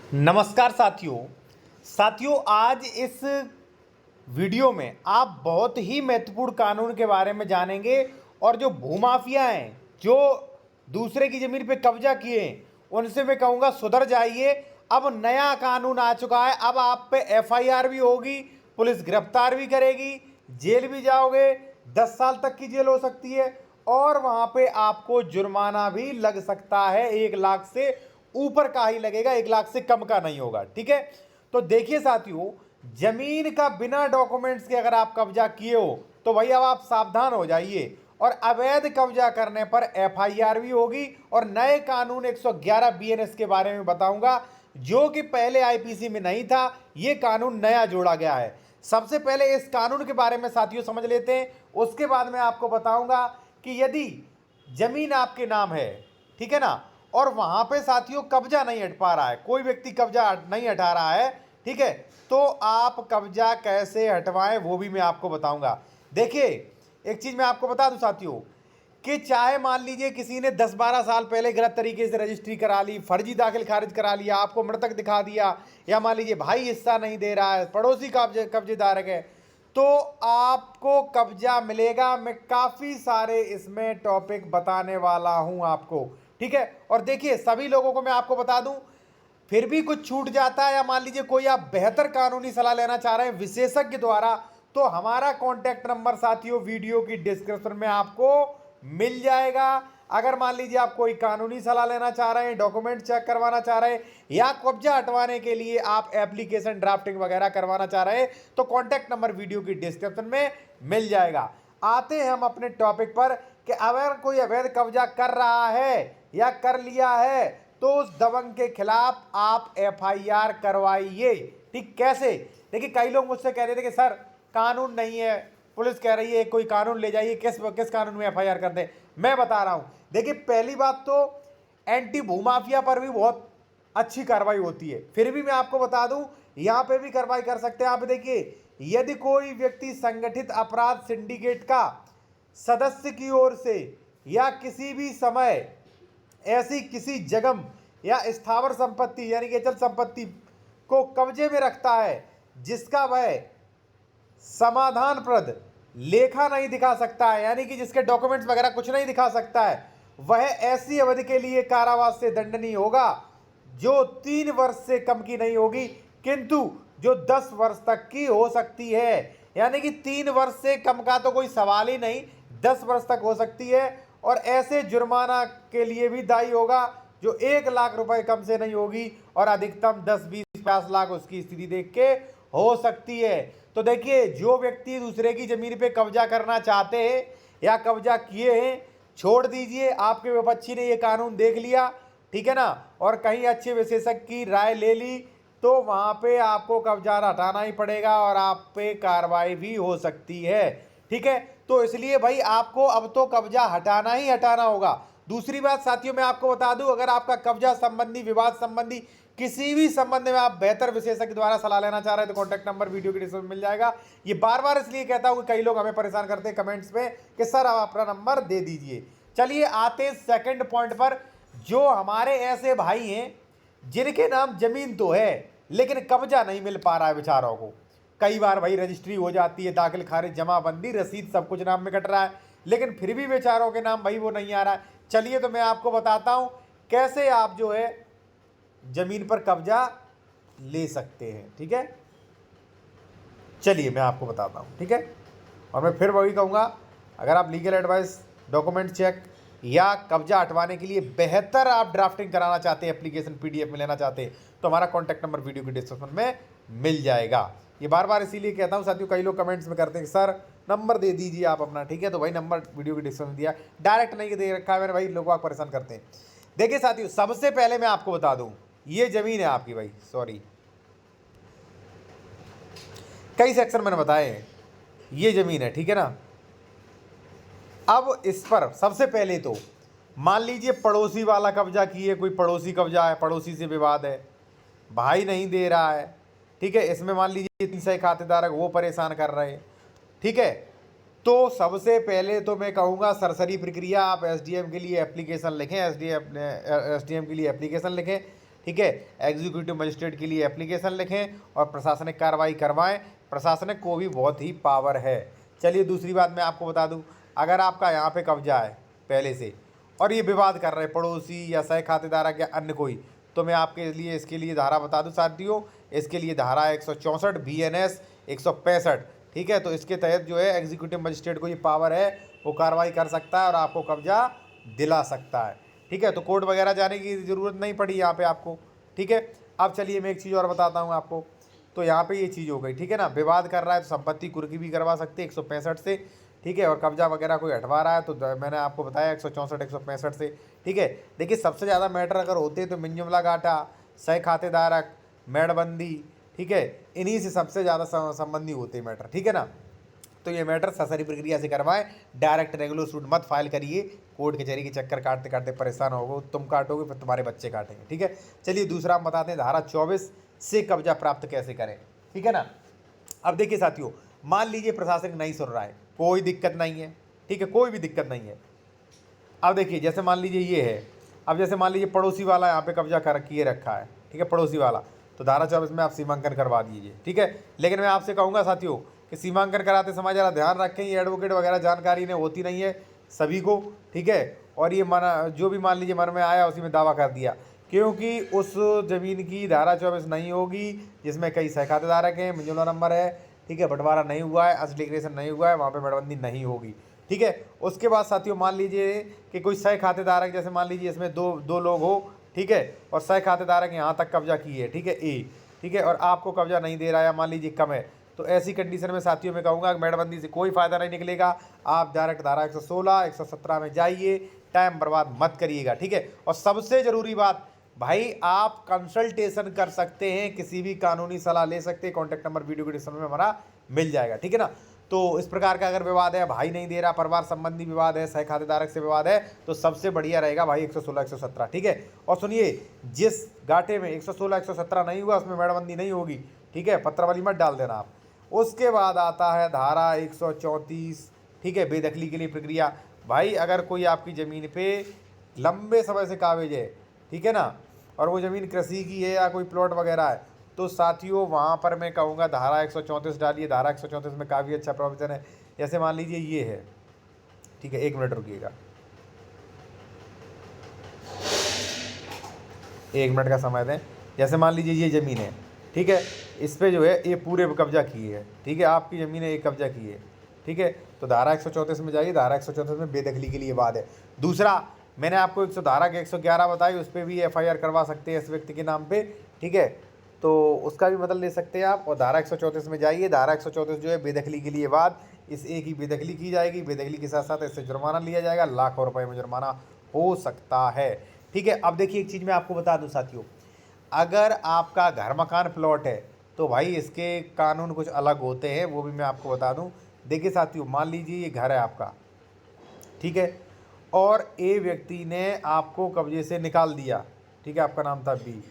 नमस्कार साथियों आज इस वीडियो में आप बहुत ही महत्वपूर्ण कानून के बारे में जानेंगे और जो भूमाफिया हैं जो दूसरे की ज़मीन पे कब्जा किए हैं उनसे मैं कहूँगा सुधर जाइए। अब नया कानून आ चुका है, अब आप पे एफआईआर भी होगी, पुलिस गिरफ्तार भी करेगी, जेल भी जाओगे, 10 साल तक की जेल हो सकती है और वहाँ पे आपको जुर्माना भी लग सकता है। 1 लाख से ऊपर का ही लगेगा, 1 लाख से कम का नहीं होगा। ठीक है, तो देखिए साथियों, जमीन का बिना डॉक्यूमेंट्स के अगर आप कब्जा किए हो तो भाई अब आप सावधान हो जाइए और अवैध कब्जा करने पर एफआईआर भी होगी। और नए कानून 111 बीएनएस के बारे में बताऊंगा जो कि पहले आईपीसी में नहीं था, ये कानून नया जोड़ा गया है। सबसे पहले इस कानून के बारे में साथियों समझ लेते हैं, उसके बाद मैं आपको बताऊंगा कि यदि जमीन आपके नाम है, ठीक है ना, और वहां पे साथियों कब्जा नहीं हट पा रहा है, कोई व्यक्ति कब्जा नहीं हटा रहा है, ठीक है, तो आप कब्जा कैसे हटवाएं वो भी मैं आपको बताऊंगा। देखिए एक चीज मैं आपको बता दूं साथियों कि चाहे मान लीजिए किसी ने 10-12 साल पहले गलत तरीके से रजिस्ट्री करा ली, फर्जी दाखिल खारिज करा लिया, आपको मृतक दिखा दिया, या मान लीजिए भाई हिस्सा नहीं दे रहा है, पड़ोसी कब्जेदार है, तो आपको कब्जा मिलेगा। मैं काफी सारे इसमें टॉपिक बताने वाला हूं आपको, ठीक है। और देखिए सभी लोगों को मैं आपको बता दूं, फिर भी कुछ छूट जाता है या मान लीजिए कोई आप बेहतर कानूनी सलाह लेना चाह रहे हैं विशेषज्ञ द्वारा, तो हमारा कॉन्टैक्ट नंबर साथियों वीडियो की डिस्क्रिप्शन में आपको मिल जाएगा। अगर मान लीजिए आप कोई कानूनी सलाह लेना चाह रहे हैं, डॉक्यूमेंट चेक करवाना चाह रहे हैं, या कब्जा हटवाने के लिए आप एप्लीकेशन ड्राफ्टिंग वगैरह करवाना चाह रहे हैं, तो कॉन्टैक्ट नंबर वीडियो की डिस्क्रिप्शन में मिल जाएगा। आते हैं हम अपने टॉपिक पर कि अगर कोई अवैध कब्जा कर रहा है या कर लिया है तो उस दबंग के खिलाफ आप एफआईआर करवाइए। ठीक कैसे? देखिए कई लोग मुझसे कह रहे थे कि सर कानून नहीं है, पुलिस कह रही है कोई कानून ले जाइए, किस किस कानून में एफआईआर कर दे। मैं बता रहा हूं, देखिए पहली बात तो एंटी भूमाफिया पर भी बहुत अच्छी कार्रवाई होती है, फिर भी मैं आपको बता दूं यहां पे भी कार्रवाई कर सकते हैं आप। देखिए यदि कोई व्यक्ति संगठित अपराध सिंडिकेट का सदस्य की ओर से या किसी भी समय ऐसी किसी जगह या स्थावर संपत्ति यानी कि अचल संपत्ति को कब्जे में रखता है जिसका वह समाधानप्रद लेखा नहीं दिखा सकता है, यानी कि जिसके डॉक्यूमेंट्स वगैरह कुछ नहीं दिखा सकता है, वह ऐसी अवधि के लिए कारावास से दंडनीय होगा जो 3 वर्ष से कम की नहीं होगी, किंतु जो 10 वर्ष तक की हो सकती है। यानी कि 3 वर्ष से कम का तो कोई सवाल ही नहीं, 10 वर्ष तक हो सकती है। और ऐसे जुर्माना के लिए भी दायी होगा जो 1 लाख रुपए कम से नहीं होगी और अधिकतम 10-20-50 लाख उसकी स्थिति देख के हो सकती है। तो देखिए जो व्यक्ति दूसरे की जमीन पे कब्जा करना चाहते हैं या कब्जा किए हैं, छोड़ दीजिए। आपके विपक्षी ने ये कानून देख लिया, ठीक है ना, और कहीं अच्छे विशेषज्ञ की राय ले ली, तो वहां पे आपको कब्जा हटाना ही पड़ेगा और आप पे कार्रवाई भी हो सकती है। ठीक है, तो इसलिए भाई आपको अब तो कब्जा हटाना ही हटाना होगा। दूसरी बात साथियों मैं आपको बता दूं, अगर आपका कब्जा संबंधी, विवाद संबंधी, किसी भी संबंध में आप बेहतर विशेषज्ञ द्वारा सलाह लेना चाह रहे हैं तो कॉन्टैक्ट नंबर वीडियो के डिस्क्रिप्शन में मिल जाएगा। ये बार बार इसलिए कहता हूं कि कई लोग हमें परेशान करते हैं कमेंट्स में कि सर आप अपना नंबर दे दीजिए। चलिए आते हैं सेकंड पॉइंट पर, जो हमारे ऐसे भाई हैं जिनके नाम जमीन तो है लेकिन कब्जा नहीं मिल पा रहा है बेचारों को। कई बार भाई रजिस्ट्री हो जाती है, दाखिल खारिज, जमाबंदी, रसीद सब कुछ नाम में कट रहा है, लेकिन फिर भी बेचारों के नाम भाई वो नहीं आ रहा है। चलिए तो मैं आपको बताता हूं कैसे आप जो है जमीन पर कब्जा ले सकते हैं। ठीक है, चलिए मैं आपको बताता हूं, ठीक है। और मैं फिर वही कहूंगा, अगर आप लीगल एडवाइस, डॉक्यूमेंट चेक या कब्जा हटवाने के लिए बेहतर आप ड्राफ्टिंग कराना चाहते हैं, एप्लीकेशन पीडीएफ में लेना चाहते हैं, तो हमारा कॉन्टैक्ट नंबर वीडियो के डिस्क्रिप्शन में मिल जाएगा। ये बार बार इसीलिए कहता हूँ साथियों, कई लोग कमेंट्स में करते हैं कि सर नंबर दे दीजिए आप अपना, ठीक है, तो भाई नंबर वीडियो के डिस्क्रिप्शन में दिया, डायरेक्ट नहीं दे रखा है मैंने, भाई लोग आप परेशान करते हैं। देखिए साथियों सबसे पहले मैं आपको बता दूं, ये जमीन है आपकी भाई, सॉरी कई सेक्शन मैंने बताए हैं, ये जमीन है, ठीक है ना। अब इस पर सबसे पहले तो मान लीजिए पड़ोसी वाला कब्जा किए, कोई पड़ोसी कब्जा है, पड़ोसी से विवाद है, भाई नहीं दे रहा है, ठीक है, इसमें मान लीजिए 3 खातेदार वो परेशान कर रहे हैं, ठीक है, तो सबसे पहले तो मैं कहूँगा सरसरी प्रक्रिया, आप एसडीएम के लिए एप्लीकेशन लिखें, एसडीएम के लिए एप्लीकेशन लिखें, ठीक है। एग्जीक्यूटिव मजिस्ट्रेट के लिए एप्लीकेशन लिखें और प्रशासनिक कार्रवाई करवाएं। प्रशासनिक को भी बहुत ही पावर है। चलिए दूसरी बात मैं आपको बता दूं, अगर आपका यहाँ पे कब्जा है पहले से और ये विवाद कर रहे पड़ोसी या सह खातेदारक या अन्य कोई, तो मैं आपके लिए इसके लिए धारा बता दूं साथियों, इसके लिए धारा 164 BNS 165, ठीक है। तो इसके तहत जो है एग्जीक्यूटिव मजिस्ट्रेट को ये पावर है, वो कार्रवाई कर सकता है और आपको कब्जा दिला सकता है, ठीक है। तो कोर्ट वगैरह जाने की ज़रूरत नहीं पड़ी यहाँ पे आपको, ठीक है। अब चलिए मैं एक चीज़ और बताता हूँ आपको। तो यहाँ पे ये चीज़ हो गई, ठीक है ना। विवाद कर रहा है तो संपत्ति कुर्की भी करवा सकते हैं 165 से, ठीक है। और कब्जा वगैरह कोई हटवा रहा है तो मैंने आपको बताया 164 165 से, ठीक है। देखिए सबसे ज़्यादा मैटर अगर होते हैं तो मिंजुमला घाटा, सह खातेदारक, मेड़बंदी, ठीक है, इन्हीं से सबसे ज़्यादा संबंधी होते हैं मैटर, ठीक है ना। तो ये मैटर ससरी प्रक्रिया से करवाएं, डायरेक्ट रेगुलर सूट मत फाइल करिए, कोर्ट कचहरी के चक्कर काटते काटते परेशान होगो, तुम काटोगे फिर तुम्हारे बच्चे काटेंगे, ठीक है। चलिए दूसरा हम बताते हैं धारा 24 से कब्जा प्राप्त कैसे करें, ठीक है ना। अब देखिए साथियों, मान लीजिए प्रशासन नहीं सुन रहा है, कोई दिक्कत नहीं है, ठीक है, कोई भी दिक्कत नहीं है। अब देखिए जैसे मान लीजिए ये है, अब जैसे मान लीजिए पड़ोसी वाला यहाँ पे कब्जा कर किए रखा है, ठीक है, पड़ोसी वाला, तो धारा 24 में आप सीमांकन करवा दीजिए, ठीक है। लेकिन मैं आपसे कहूँगा साथियों कि सीमांकन कराते समय ज़रा ध्यान रखें, ये एडवोकेट वगैरह जानकारी ने होती नहीं है सभी को, ठीक है। और ये जो भी मान लीजिए मन में आया उसी में दावा कर दिया, क्योंकि उस ज़मीन की धारा 24 नहीं होगी जिसमें कई सह खातेदारक हैं, मंजूला नंबर है, ठीक है, बंटवारा नहीं हुआ है, असली डिक्लेरेशन नहीं हुआ है, वहाँ पे मेड़बंदी नहीं होगी, ठीक है। उसके बाद साथियों मान लीजिए कि कोई सह खातेदारक, जैसे मान लीजिए इसमें दो लोग हो, ठीक है, और सह खातेदारक यहाँ तक कब्जा किए है, ठीक है, ए, ठीक है, और आपको कब्जा नहीं दे रहा है, मान लीजिए कम है, तो ऐसी कंडीशन में साथियों में कहूँगा कि मेड़बंदी से कोई फ़ायदा नहीं निकलेगा। आप डायरेक्ट धारा 116 117 में जाइए, टाइम बर्बाद मत करिएगा, ठीक है। और सबसे ज़रूरी बात भाई, आप कंसल्टेशन कर सकते हैं, किसी भी कानूनी सलाह ले सकते हैं, कॉन्टैक्ट नंबर वीडियो के डिस्क्रिप्शन में हमारा मिल जाएगा, ठीक है ना। तो इस प्रकार का अगर विवाद है, भाई नहीं दे रहा, परिवार संबंधी विवाद है, सह खातेदारक से विवाद है, तो सबसे बढ़िया रहेगा भाई 116 117, ठीक है। और सुनिए, जिस घाटे में 116 117 नहीं हुआ उसमें मेड़बंदी नहीं होगी, ठीक है, पत्रावली मत डाल देना आप। उसके बाद आता है धारा 134, ठीक है, बेदखली के लिए प्रक्रिया। भाई अगर कोई आपकी ज़मीन पे लंबे समय से काबिज है, ठीक है ना, और वो ज़मीन कृषि की है या कोई प्लॉट वगैरह है, तो साथियों वहाँ पर मैं कहूँगा धारा 134 डालिए। धारा 134 में काफ़ी अच्छा प्रोविज़न है। जैसे मान लीजिए ये है, ठीक है, 1 मिनट रुकिएगा, 1 मिनट का समय दें। जैसे मान लीजिए ये ज़मीन है, ठीक है, इस पर जो है ये पूरे कब्जा किए है, ठीक है, आपकी ज़मीन है, एक कब्जा की है, ठीक है। तो धारा 134 में जाइए, धारा 134 में बेदखली के लिए वाद है। दूसरा मैंने आपको धारा के 111 बताई, उस पर भी FIR करवा सकते हैं इस व्यक्ति के नाम पे, ठीक है, तो उसका भी मतलब ले सकते हैं आप। और धारा 134 में जाइए, धारा 134 जो है बेदखली के लिए वाद, इस एक ही बेदखली की जाएगी, बेदखली के साथ साथ इससे जुर्माना लिया जाएगा, लाखों रुपए में जुर्माना हो सकता है, ठीक है। अब देखिए एक चीज़ मैं आपको बता दूँ साथियों, अगर आपका घर मकान प्लॉट है तो भाई इसके कानून कुछ अलग होते हैं, वो भी मैं आपको बता दूं। देखिए साथियों, मान लीजिए ये घर है आपका, ठीक है, और ए व्यक्ति ने आपको कब्जे से निकाल दिया, ठीक है, आपका नाम था बी,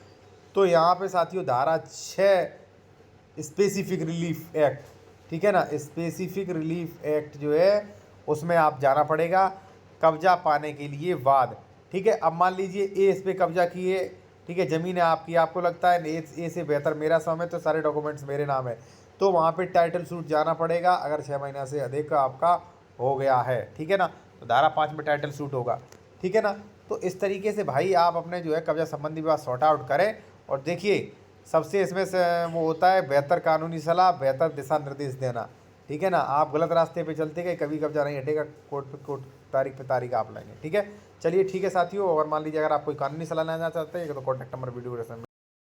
तो यहाँ पे साथियों धारा 6 स्पेसिफिक रिलीफ एक्ट, ठीक है ना, स्पेसिफिक रिलीफ एक्ट जो है उसमें आप जाना पड़ेगा कब्जा पाने के लिए वाद, ठीक है। अब मान लीजिए ए इस पर कब्जा किए, ठीक है, ज़मीन है आपकी, आपको लगता है ए से बेहतर मेरा स्वामी है, तो सारे डॉक्यूमेंट्स मेरे नाम है, तो वहाँ पे टाइटल सूट जाना पड़ेगा अगर 6 महीना से अधिक आपका हो गया है, ठीक है ना, तो धारा 5 में टाइटल सूट होगा, ठीक है ना। तो इस तरीके से भाई आप अपने जो है कब्जा संबंधी विवाद सॉर्ट आउट करें। और देखिए सबसे इसमें से वो होता है बेहतर कानूनी सलाह, बेहतर दिशा निर्देश देना, ठीक है ना। आप गलत रास्ते पे चलते गए, कभी कब्जा नहीं हटेगा, कोर्ट पे कोर्ट, तारीख पे तारीख आप लेंगे, ठीक है। चलिए ठीक है साथियों, और मान लीजिए अगर आप कोई कानूनी सलाह लेना चाहते हैं तो कॉन्टैक्ट नंबर वीडियो